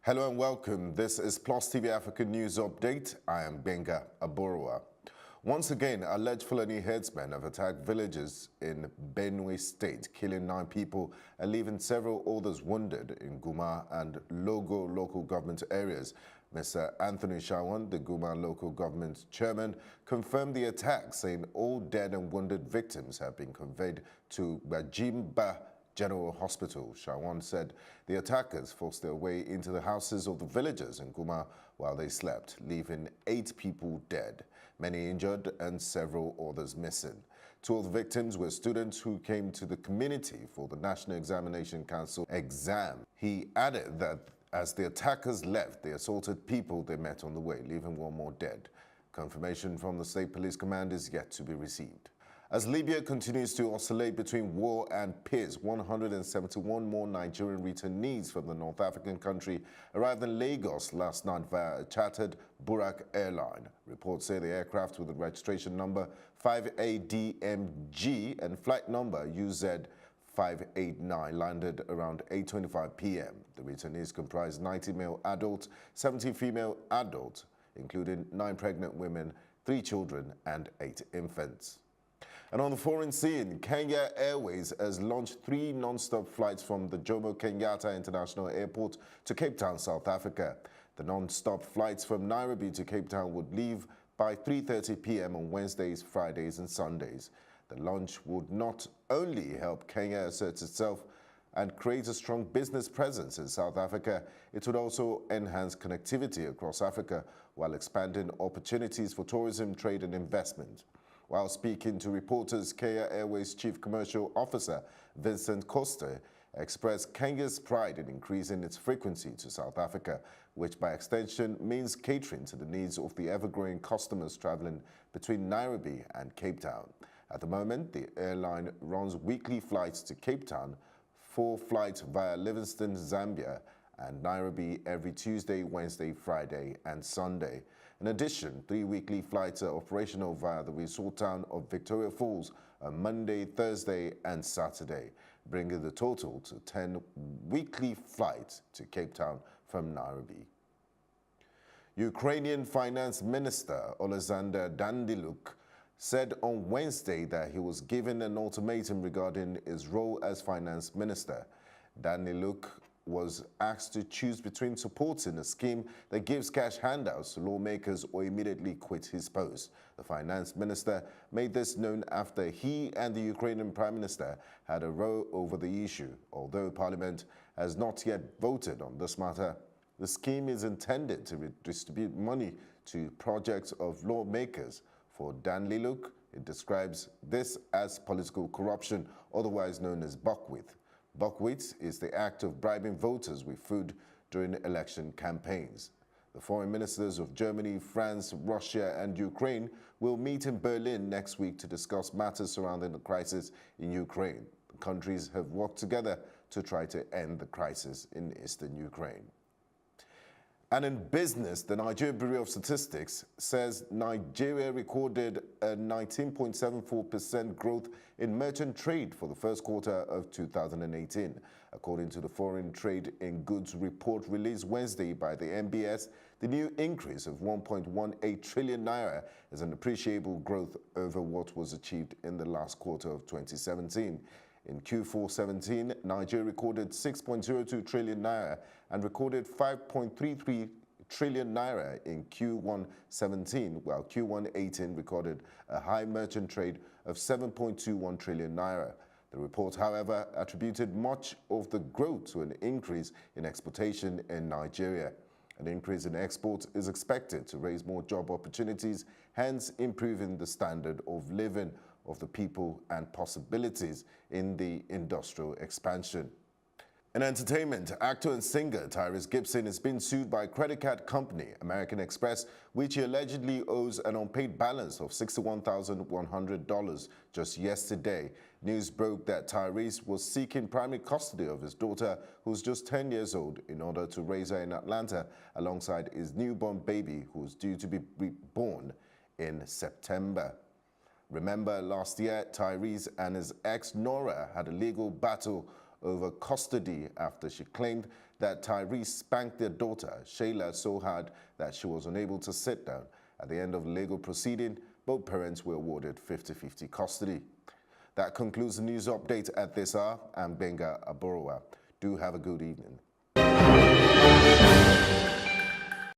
Hello and welcome. This is Plus TV African News Update. I am Benga Aborowa. Once again, alleged Fulani herdsmen have attacked villages in Benue State, killing 9 people and leaving several others wounded in Guma and Logo local government areas. Mr. Anthony Shawan, the Guma local government chairman, confirmed the attack, saying all dead and wounded victims have been conveyed to Bajimba General Hospital. Shawan said the attackers forced their way into the houses of the villagers in Guma while they slept, leaving 8 people dead, many injured and several others missing. 2 of the victims were students who came to the community for the National Examination Council exam. He added that as the attackers left, they assaulted people they met on the way, leaving 1 more dead. Confirmation from the State Police Command is yet to be received. As Libya continues to oscillate between war and peace, 171 more Nigerian returnees from the North African country arrived in Lagos last night via a chartered Burak airline. Reports say the aircraft with the registration number 5ADMG and flight number UZ589 landed around 8:25 p.m. The returnees comprise 90 male adults, 70 female adults, including 9 pregnant women, 3 children and 8 infants. And on the foreign scene, Kenya Airways has launched 3 non-stop flights from the Jomo Kenyatta International Airport to Cape Town, South Africa. The non-stop flights from Nairobi to Cape Town would leave by 3:30 p.m. on Wednesdays, Fridays and Sundays. The launch would not only help Kenya assert itself and create a strong business presence in South Africa, it would also enhance connectivity across Africa while expanding opportunities for tourism, trade and investment. While speaking to reporters, Kenya Airways Chief Commercial Officer Vincent Costa expressed Kenya's pride in increasing its frequency to South Africa, which by extension means catering to the needs of the ever-growing customers traveling between Nairobi and Cape Town. At the moment, the airline runs weekly flights to Cape Town, 4 flights via Livingstone, Zambia, and Nairobi every Tuesday, Wednesday, Friday, and Sunday. In addition, 3 weekly flights are operational via the resort town of Victoria Falls on Monday, Thursday, and Saturday, bringing the total to 10 weekly flights to Cape Town from Nairobi. Ukrainian Finance Minister Oleksandr Daniluk said on Wednesday that he was given an ultimatum regarding his role as finance minister. Daniluk was asked to choose between supporting a scheme that gives cash handouts to lawmakers or immediately quit his post. The finance minister made this known after he and the Ukrainian prime minister had a row over the issue. Although parliament has not yet voted on this matter, the scheme is intended to redistribute money to projects of lawmakers. For Daniluk, it describes this as political corruption, otherwise known as buckwheat. Buckwheat is the act of bribing voters with food during election campaigns. The foreign ministers of Germany, France, Russia and Ukraine will meet in Berlin next week to discuss matters surrounding the crisis in Ukraine. The countries have worked together to try to end the crisis in eastern Ukraine. And in business, the Nigerian Bureau of Statistics says Nigeria recorded a 19.74% growth in merchant trade for the first quarter of 2018. According to the Foreign Trade in Goods report released Wednesday by the NBS, the new increase of 1.18 trillion naira is an appreciable growth over what was achieved in the last quarter of 2017. In Q4 17, Nigeria recorded 6.02 trillion naira and recorded 5.33 trillion naira in Q1 17, while Q1 18 recorded a high merchant trade of 7.21 trillion naira. The report, however, attributed much of the growth to an increase in exportation in Nigeria. An increase in exports is expected to raise more job opportunities, hence improving the standard of living of the people and possibilities in the industrial expansion. In entertainment, actor and singer Tyrese Gibson has been sued by credit card company American Express, which he allegedly owes an unpaid balance of $61,100 just yesterday. News broke that Tyrese was seeking primary custody of his daughter, who's just 10 years old, in order to raise her in Atlanta alongside his newborn baby, who's due to be born in September. Remember, last year, Tyrese and his ex Nora had a legal battle over custody after she claimed that Tyrese spanked their daughter, Shayla, so hard that she was unable to sit down. At the end of the legal proceeding, both parents were awarded 50-50 custody. That concludes the news update at this hour. I'm Benga Aborowa. Do have a good evening.